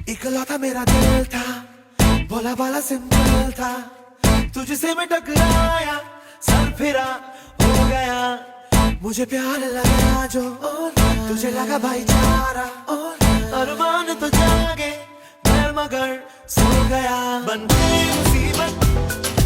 इकलौता मेरा दिल था, भोला भाला सिंपल था, तुझसे मैं टकराया, सर फिरा हो गया, मुझे प्यार लगा जो तुझे लगा भाईचारा, अरमान तो जागे मैं मगर सो गया, बन गई मुसीबत